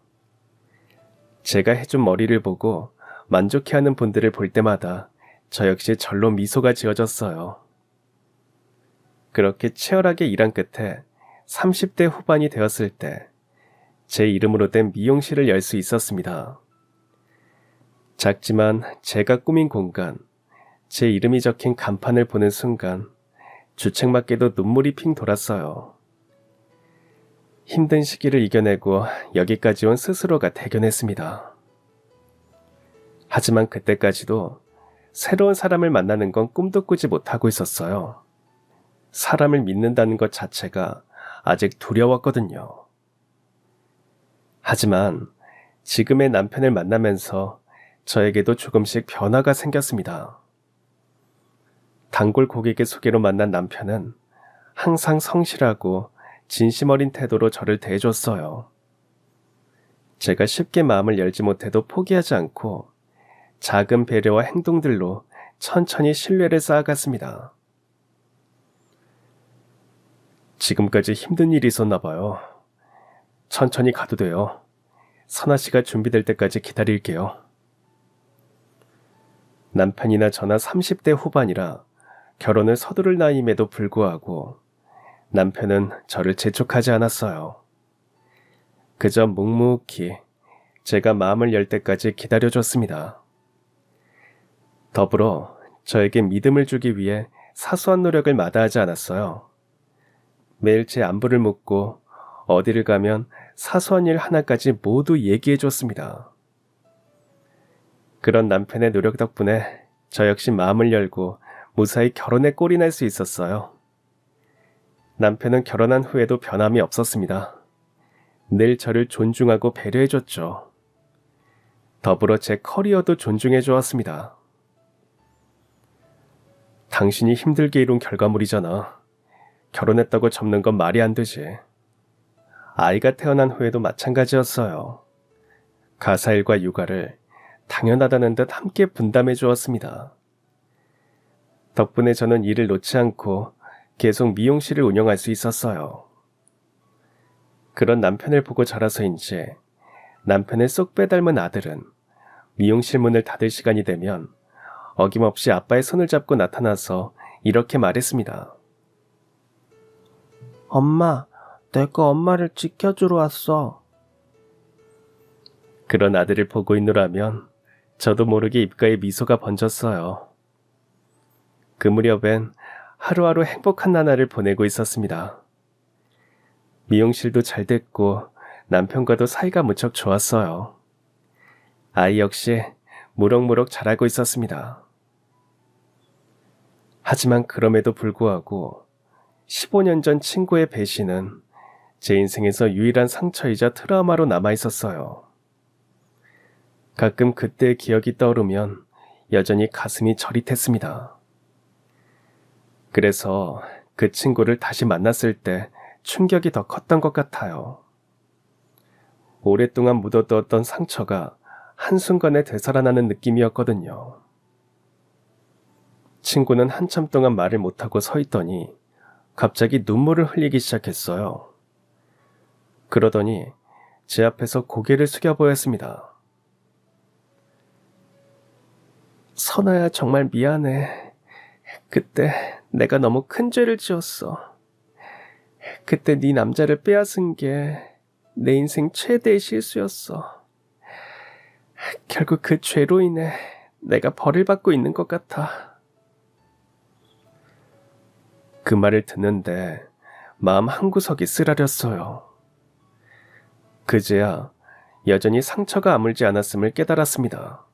제가 해준 머리를 보고 만족해하는 분들을 볼 때마다 저 역시 절로 미소가 지어졌어요. 그렇게 치열하게 일한 끝에 30대 후반이 되었을 때 제 이름으로 된 미용실을 열 수 있었습니다. 작지만 제가 꾸민 공간, 제 이름이 적힌 간판을 보는 순간 주책맞게도 눈물이 핑 돌았어요. 힘든 시기를 이겨내고 여기까지 온 스스로가 대견했습니다. 하지만 그때까지도 새로운 사람을 만나는 건 꿈도 꾸지 못하고 있었어요. 사람을 믿는다는 것 자체가 아직 두려웠거든요. 하지만 지금의 남편을 만나면서 저에게도 조금씩 변화가 생겼습니다. 단골 고객의 소개로 만난 남편은 항상 성실하고 진심 어린 태도로 저를 대해줬어요. 제가 쉽게 마음을 열지 못해도 포기하지 않고 작은 배려와 행동들로 천천히 신뢰를 쌓아갔습니다. 지금까지 힘든 일이 있었나 봐요. 천천히 가도 돼요. 선아 씨가 준비될 때까지 기다릴게요. 남편이나 저나 30대 후반이라 결혼을 서두를 나이임에도 불구하고 남편은 저를 재촉하지 않았어요. 그저 묵묵히 제가 마음을 열 때까지 기다려줬습니다. 더불어 저에게 믿음을 주기 위해 사소한 노력을 마다하지 않았어요. 매일 제 안부를 묻고 어디를 가면 사소한 일 하나까지 모두 얘기해 줬습니다. 그런 남편의 노력 덕분에 저 역시 마음을 열고 무사히 결혼에 꼴이 날 수 있었어요. 남편은 결혼한 후에도 변함이 없었습니다. 늘 저를 존중하고 배려해 줬죠. 더불어 제 커리어도 존중해 주었습니다. 당신이 힘들게 이룬 결과물이잖아. 결혼했다고 접는 건 말이 안 되지. 아이가 태어난 후에도 마찬가지였어요. 가사일과 육아를 당연하다는 듯 함께 분담해 주었습니다. 덕분에 저는 일을 놓지 않고 계속 미용실을 운영할 수 있었어요. 그런 남편을 보고 자라서인지 남편을 쏙 빼닮은 아들은 미용실 문을 닫을 시간이 되면 어김없이 아빠의 손을 잡고 나타나서 이렇게 말했습니다. 엄마, 내가 엄마를 지켜주러 왔어. 그런 아들을 보고 있노라면 저도 모르게 입가에 미소가 번졌어요. 그 무렵엔 하루하루 행복한 나날을 보내고 있었습니다. 미용실도 잘 됐고 남편과도 사이가 무척 좋았어요. 아이 역시 무럭무럭 자라고 있었습니다. 하지만 그럼에도 불구하고 15년 전 친구의 배신은 제 인생에서 유일한 상처이자 트라우마로 남아있었어요. 가끔 그때의 기억이 떠오르면 여전히 가슴이 저릿했습니다. 그래서 그 친구를 다시 만났을 때 충격이 더 컸던 것 같아요. 오랫동안 묻어두었던 상처가 한순간에 되살아나는 느낌이었거든요. 친구는 한참 동안 말을 못하고 서 있더니 갑자기 눈물을 흘리기 시작했어요. 그러더니 제 앞에서 고개를 숙여 보였습니다. 선아야, 정말 미안해. 그때 내가 너무 큰 죄를 지었어. 그때 네 남자를 빼앗은 게 내 인생 최대의 실수였어. 결국 그 죄로 인해 내가 벌을 받고 있는 것 같아. 그 말을 듣는데 마음 한구석이 쓰라렸어요. 그제야 여전히 상처가 아물지 않았음을 깨달았습니다.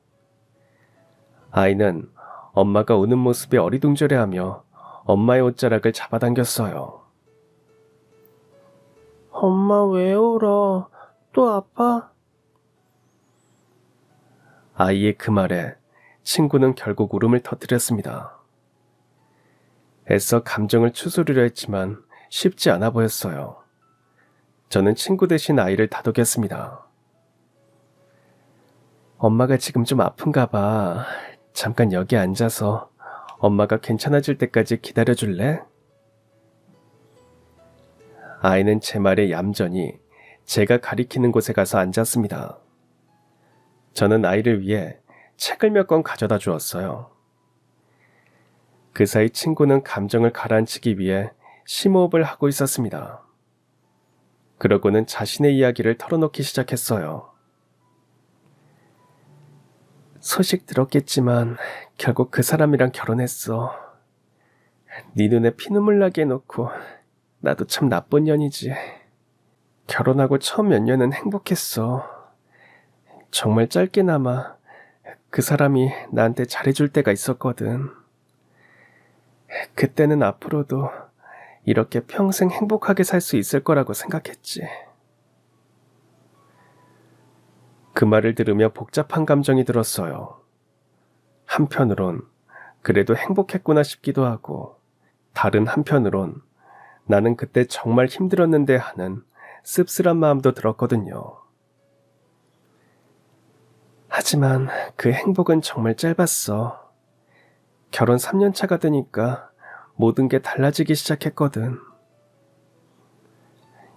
아이는 엄마가 우는 모습에 어리둥절해하며 엄마의 옷자락을 잡아당겼어요. 엄마 왜 울어? 또 아파? 아이의 그 말에 친구는 결국 울음을 터뜨렸습니다. 애써 감정을 추스르려 했지만 쉽지 않아 보였어요. 저는 친구 대신 아이를 다독였습니다. 엄마가 지금 좀 아픈가 봐. 잠깐 여기 앉아서 엄마가 괜찮아질 때까지 기다려줄래? 아이는 제 말에 얌전히 제가 가리키는 곳에 가서 앉았습니다. 저는 아이를 위해 책을 몇 권 가져다 주었어요. 그 사이 친구는 감정을 가라앉히기 위해 심호흡을 하고 있었습니다. 그러고는 자신의 이야기를 털어놓기 시작했어요. 소식 들었겠지만 결국 그 사람이랑 결혼했어. 네 눈에 피눈물 나게 해놓고 나도 참 나쁜 년이지. 결혼하고 처음 몇 년은 행복했어. 정말 짧게나마 그 사람이 나한테 잘해줄 때가 있었거든. 그때는 앞으로도 이렇게 평생 행복하게 살 수 있을 거라고 생각했지. 그 말을 들으며 복잡한 감정이 들었어요. 한편으론 그래도 행복했구나 싶기도 하고, 다른 한편으론 나는 그때 정말 힘들었는데 하는 씁쓸한 마음도 들었거든요. 하지만 그 행복은 정말 짧았어. 결혼 3년 차가 되니까 모든 게 달라지기 시작했거든.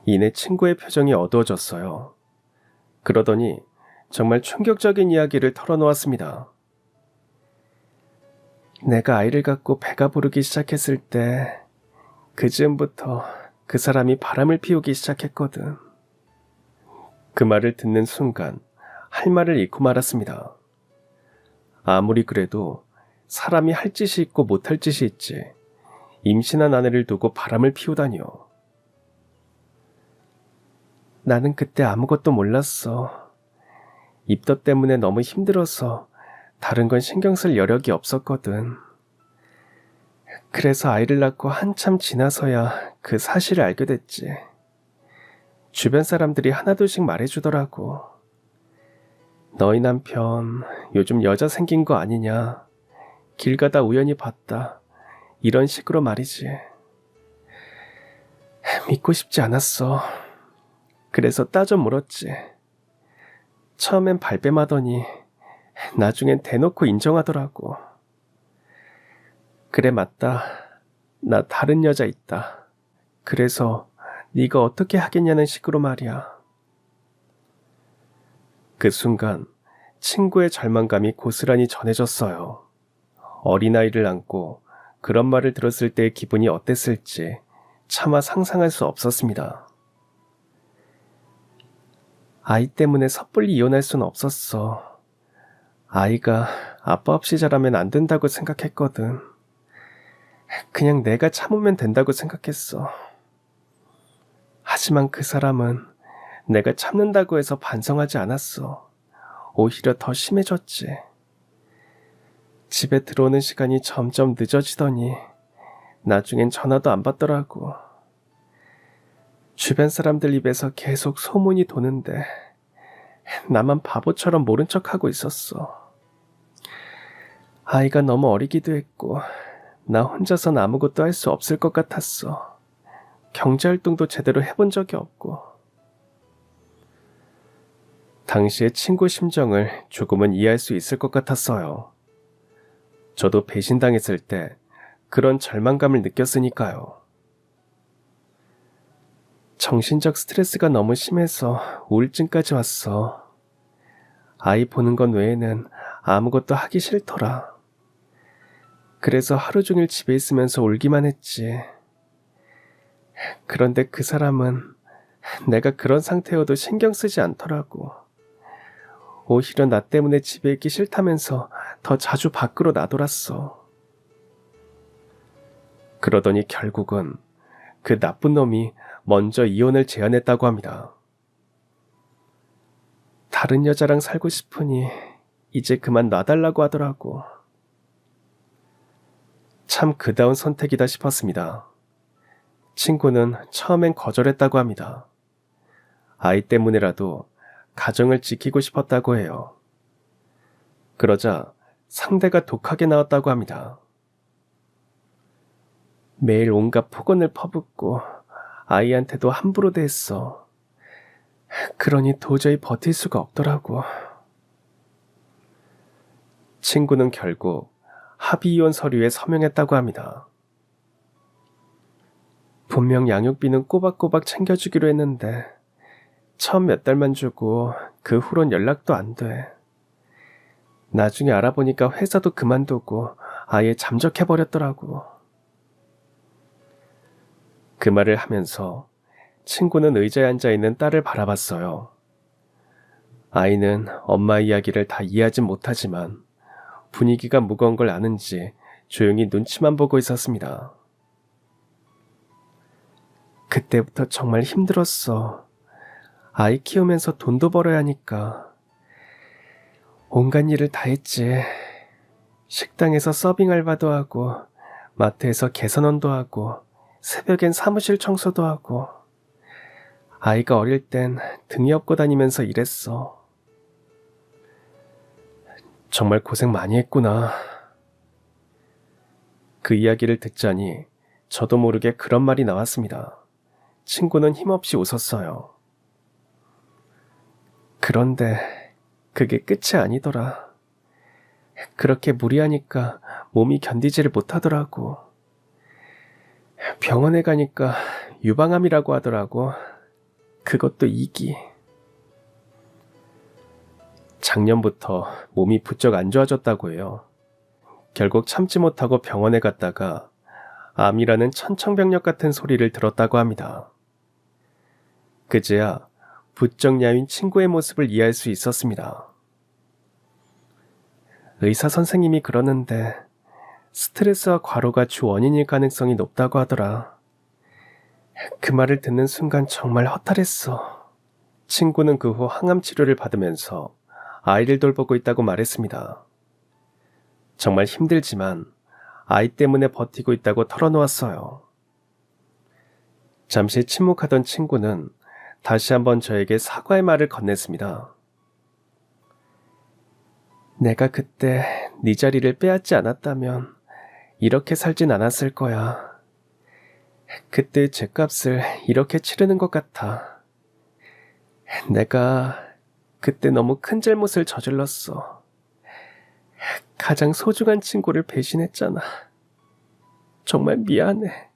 이내 친구의 표정이 어두워졌어요. 그러더니 정말 충격적인 이야기를 털어놓았습니다. 내가 아이를 갖고 배가 부르기 시작했을 때 그 즈음부터 그 사람이 바람을 피우기 시작했거든. 그 말을 듣는 순간 할 말을 잃고 말았습니다. 아무리 그래도 사람이 할 짓이 있고 못할 짓이 있지, 임신한 아내를 두고 바람을 피우다니요. 나는 그때 아무것도 몰랐어. 입덧 때문에 너무 힘들어서 다른 건 신경 쓸 여력이 없었거든. 그래서 아이를 낳고 한참 지나서야 그 사실을 알게 됐지. 주변 사람들이 하나둘씩 말해주더라고. 너희 남편 요즘 여자 생긴 거 아니냐. 길 가다 우연히 봤다. 이런 식으로 말이지. 믿고 싶지 않았어. 그래서 따져 물었지. 처음엔 발뺌하더니 나중엔 대놓고 인정하더라고. 그래 맞다. 나 다른 여자 있다. 그래서 네가 어떻게 하겠냐는 식으로 말이야. 그 순간 친구의 절망감이 고스란히 전해졌어요. 어린아이를 안고 그런 말을 들었을 때의 기분이 어땠을지 차마 상상할 수 없었습니다. 아이 때문에 섣불리 이혼할 수는 없었어. 아이가 아빠 없이 자라면 안 된다고 생각했거든. 그냥 내가 참으면 된다고 생각했어. 하지만 그 사람은 내가 참는다고 해서 반성하지 않았어. 오히려 더 심해졌지. 집에 들어오는 시간이 점점 늦어지더니 나중엔 전화도 안 받더라고. 주변 사람들 입에서 계속 소문이 도는데 나만 바보처럼 모른 척하고 있었어. 아이가 너무 어리기도 했고 나 혼자선 아무것도 할 수 없을 것 같았어. 경제활동도 제대로 해본 적이 없고. 당시의 친구 심정을 조금은 이해할 수 있을 것 같았어요. 저도 배신당했을 때 그런 절망감을 느꼈으니까요. 정신적 스트레스가 너무 심해서 우울증까지 왔어. 아이 보는 것 외에는 아무것도 하기 싫더라. 그래서 하루 종일 집에 있으면서 울기만 했지. 그런데 그 사람은 내가 그런 상태여도 신경 쓰지 않더라고. 오히려 나 때문에 집에 있기 싫다면서 더 자주 밖으로 나돌았어. 그러더니 결국은 그 나쁜 놈이 먼저 이혼을 제안했다고 합니다. 다른 여자랑 살고 싶으니 이제 그만 놔달라고 하더라고. 참 그다운 선택이다 싶었습니다. 친구는 처음엔 거절했다고 합니다. 아이 때문에라도 가정을 지키고 싶었다고 해요. 그러자 상대가 독하게 나왔다고 합니다. 매일 온갖 폭언을 퍼붓고 아이한테도 함부로 대했어. 그러니 도저히 버틸 수가 없더라고. 친구는 결국 합의이혼 서류에 서명했다고 합니다. 분명 양육비는 꼬박꼬박 챙겨주기로 했는데 처음 몇 달만 주고 그 후론 연락도 안 돼. 나중에 알아보니까 회사도 그만두고 아예 잠적해버렸더라고. 그 말을 하면서 친구는 의자에 앉아있는 딸을 바라봤어요. 아이는 엄마 이야기를 다 이해하진 못하지만 분위기가 무거운 걸 아는지 조용히 눈치만 보고 있었습니다. 그때부터 정말 힘들었어. 아이 키우면서 돈도 벌어야 하니까. 온갖 일을 다 했지. 식당에서 서빙 알바도 하고 마트에서 개선원도 하고 새벽엔 사무실 청소도 하고. 아이가 어릴 땐 등이 업고 다니면서 일했어. 정말 고생 많이 했구나. 그 이야기를 듣자니 저도 모르게 그런 말이 나왔습니다. 친구는 힘없이 웃었어요. 그런데 그게 끝이 아니더라. 그렇게 무리하니까 몸이 견디지를 못하더라고. 병원에 가니까 유방암이라고 하더라고. 그것도 2기. 작년부터 몸이 부쩍 안 좋아졌다고 해요. 결국 참지 못하고 병원에 갔다가 암이라는 천청병력 같은 소리를 들었다고 합니다. 그제야 부쩍 야윈 친구의 모습을 이해할 수 있었습니다. 의사 선생님이 그러는데 스트레스와 과로가 주 원인일 가능성이 높다고 하더라. 그 말을 듣는 순간 정말 허탈했어. 친구는 그 후 항암 치료를 받으면서 아이를 돌보고 있다고 말했습니다. 정말 힘들지만 아이 때문에 버티고 있다고 털어놓았어요. 잠시 침묵하던 친구는 다시 한번 저에게 사과의 말을 건넸습니다. 내가 그때 네 자리를 빼앗지 않았다면 이렇게 살진 않았을 거야. 그때 죗값을 이렇게 치르는 것 같아. 내가 그때 너무 큰 잘못을 저질렀어. 가장 소중한 친구를 배신했잖아. 정말 미안해.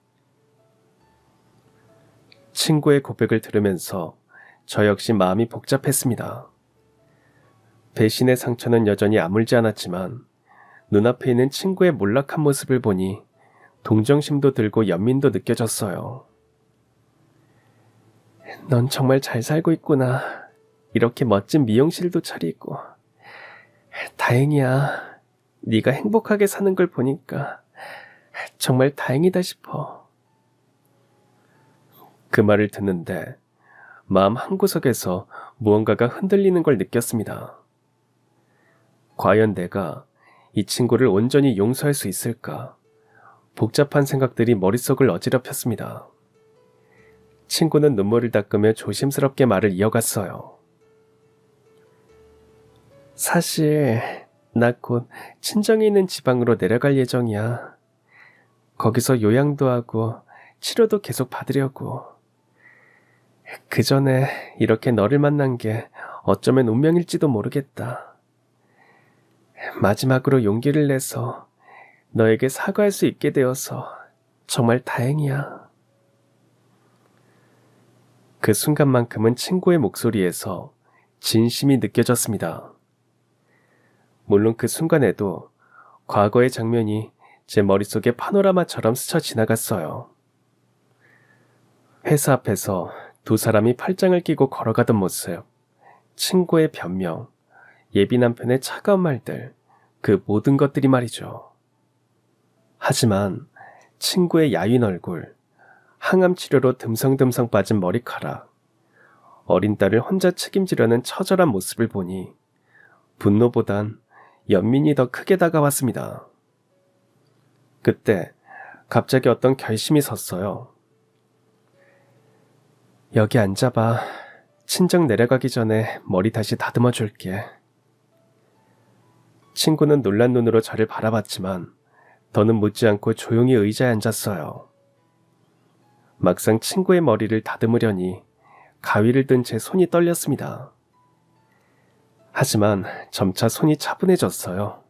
친구의 고백을 들으면서 저 역시 마음이 복잡했습니다. 배신의 상처는 여전히 아물지 않았지만 눈앞에 있는 친구의 몰락한 모습을 보니 동정심도 들고 연민도 느껴졌어요. 넌 정말 잘 살고 있구나. 이렇게 멋진 미용실도 차리고. 다행이야. 네가 행복하게 사는 걸 보니까 정말 다행이다 싶어. 그 말을 듣는데 마음 한구석에서 무언가가 흔들리는 걸 느꼈습니다. 과연 내가 이 친구를 온전히 용서할 수 있을까? 복잡한 생각들이 머릿속을 어지럽혔습니다. 친구는 눈물을 닦으며 조심스럽게 말을 이어갔어요. 사실 나 곧 친정이 있는 지방으로 내려갈 예정이야. 거기서 요양도 하고 치료도 계속 받으려고. 그 전에 이렇게 너를 만난 게 어쩌면 운명일지도 모르겠다. 마지막으로 용기를 내서 너에게 사과할 수 있게 되어서 정말 다행이야. 그 순간만큼은 친구의 목소리에서 진심이 느껴졌습니다. 물론 그 순간에도 과거의 장면이 제 머릿속에 파노라마처럼 스쳐 지나갔어요. 회사 앞에서 두 사람이 팔짱을 끼고 걸어가던 모습, 친구의 변명, 예비 남편의 차가운 말들, 그 모든 것들이 말이죠. 하지만 친구의 야윈 얼굴, 항암 치료로 듬성듬성 빠진 머리카락, 어린 딸을 혼자 책임지려는 처절한 모습을 보니 분노보단 연민이 더 크게 다가왔습니다. 그때 갑자기 어떤 결심이 섰어요. 여기 앉아봐. 친정 내려가기 전에 머리 다시 다듬어 줄게. 친구는 놀란 눈으로 저를 바라봤지만 더는 묻지 않고 조용히 의자에 앉았어요. 막상 친구의 머리를 다듬으려니 가위를 든 제 손이 떨렸습니다. 하지만 점차 손이 차분해졌어요.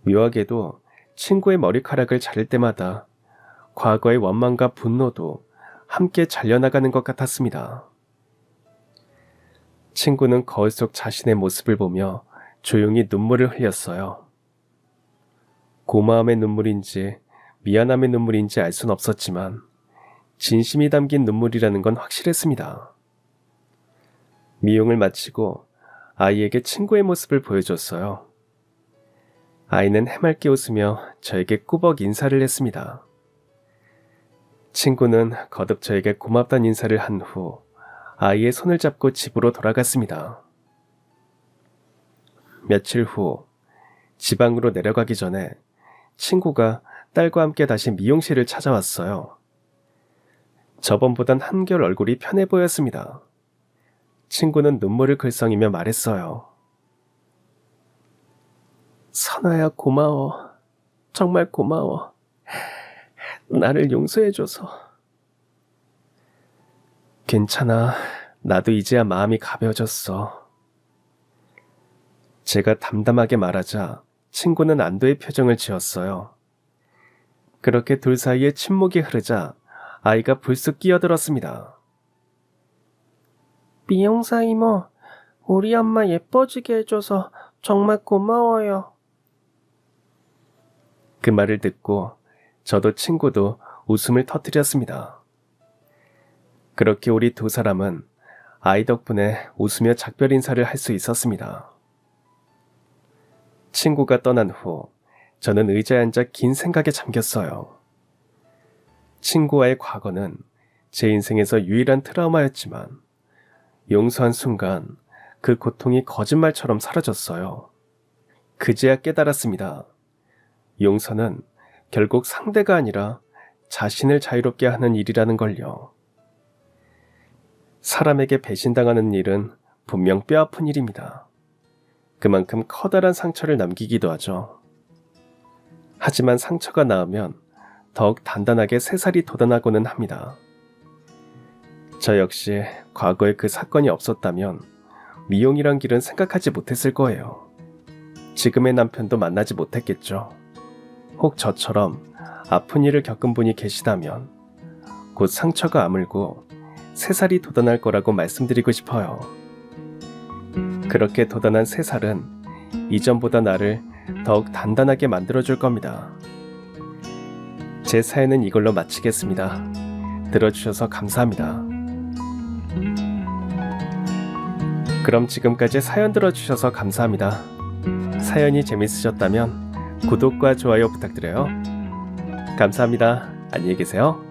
묘하게도 친구의 머리카락을 자를 때마다 과거의 원망과 분노도 함께 잘려나가는 것 같았습니다. 친구는 거울 속 자신의 모습을 보며 조용히 눈물을 흘렸어요. 고마움의 눈물인지 미안함의 눈물인지 알 순 없었지만 진심이 담긴 눈물이라는 건 확실했습니다. 미용을 마치고 아이에게 친구의 모습을 보여줬어요. 아이는 해맑게 웃으며 저에게 꾸벅 인사를 했습니다. 친구는 거듭 저에게 고맙다는 인사를 한 후 아이의 손을 잡고 집으로 돌아갔습니다. 며칠 후 지방으로 내려가기 전에 친구가 딸과 함께 다시 미용실을 찾아왔어요. 저번보단 한결 얼굴이 편해 보였습니다. 친구는 눈물을 글썽이며 말했어요. 선아야, 고마워. 정말 고마워. 나를 용서해줘서. 괜찮아. 나도 이제야 마음이 가벼워졌어. 제가 담담하게 말하자 친구는 안도의 표정을 지었어요. 그렇게 둘 사이에 침묵이 흐르자 아이가 불쑥 끼어들었습니다. 미용사 이모, 우리 엄마 예뻐지게 해줘서 정말 고마워요. 그 말을 듣고 저도 친구도 웃음을 터뜨렸습니다. 그렇게 우리 두 사람은 아이 덕분에 웃으며 작별 인사를 할 수 있었습니다. 친구가 떠난 후 저는 의자에 앉아 긴 생각에 잠겼어요. 친구와의 과거는 제 인생에서 유일한 트라우마였지만 용서한 순간 그 고통이 거짓말처럼 사라졌어요. 그제야 깨달았습니다. 용서는 결국 상대가 아니라 자신을 자유롭게 하는 일이라는 걸요. 사람에게 배신당하는 일은 분명 뼈아픈 일입니다. 그만큼 커다란 상처를 남기기도 하죠. 하지만 상처가 나으면 더욱 단단하게 새살이 돋아나고는 합니다. 저 역시 과거에 그 사건이 없었다면 미용이란 길은 생각하지 못했을 거예요. 지금의 남편도 만나지 못했겠죠. 혹 저처럼 아픈 일을 겪은 분이 계시다면 곧 상처가 아물고 새살이 돋아날 거라고 말씀드리고 싶어요. 그렇게 돋아난 새살은 이전보다 나를 더욱 단단하게 만들어줄 겁니다. 제 사연은 이걸로 마치겠습니다. 들어주셔서 감사합니다. 그럼 지금까지 사연 들어주셔서 감사합니다. 사연이 재밌으셨다면 구독과 좋아요 부탁드려요. 감사합니다. 안녕히 계세요.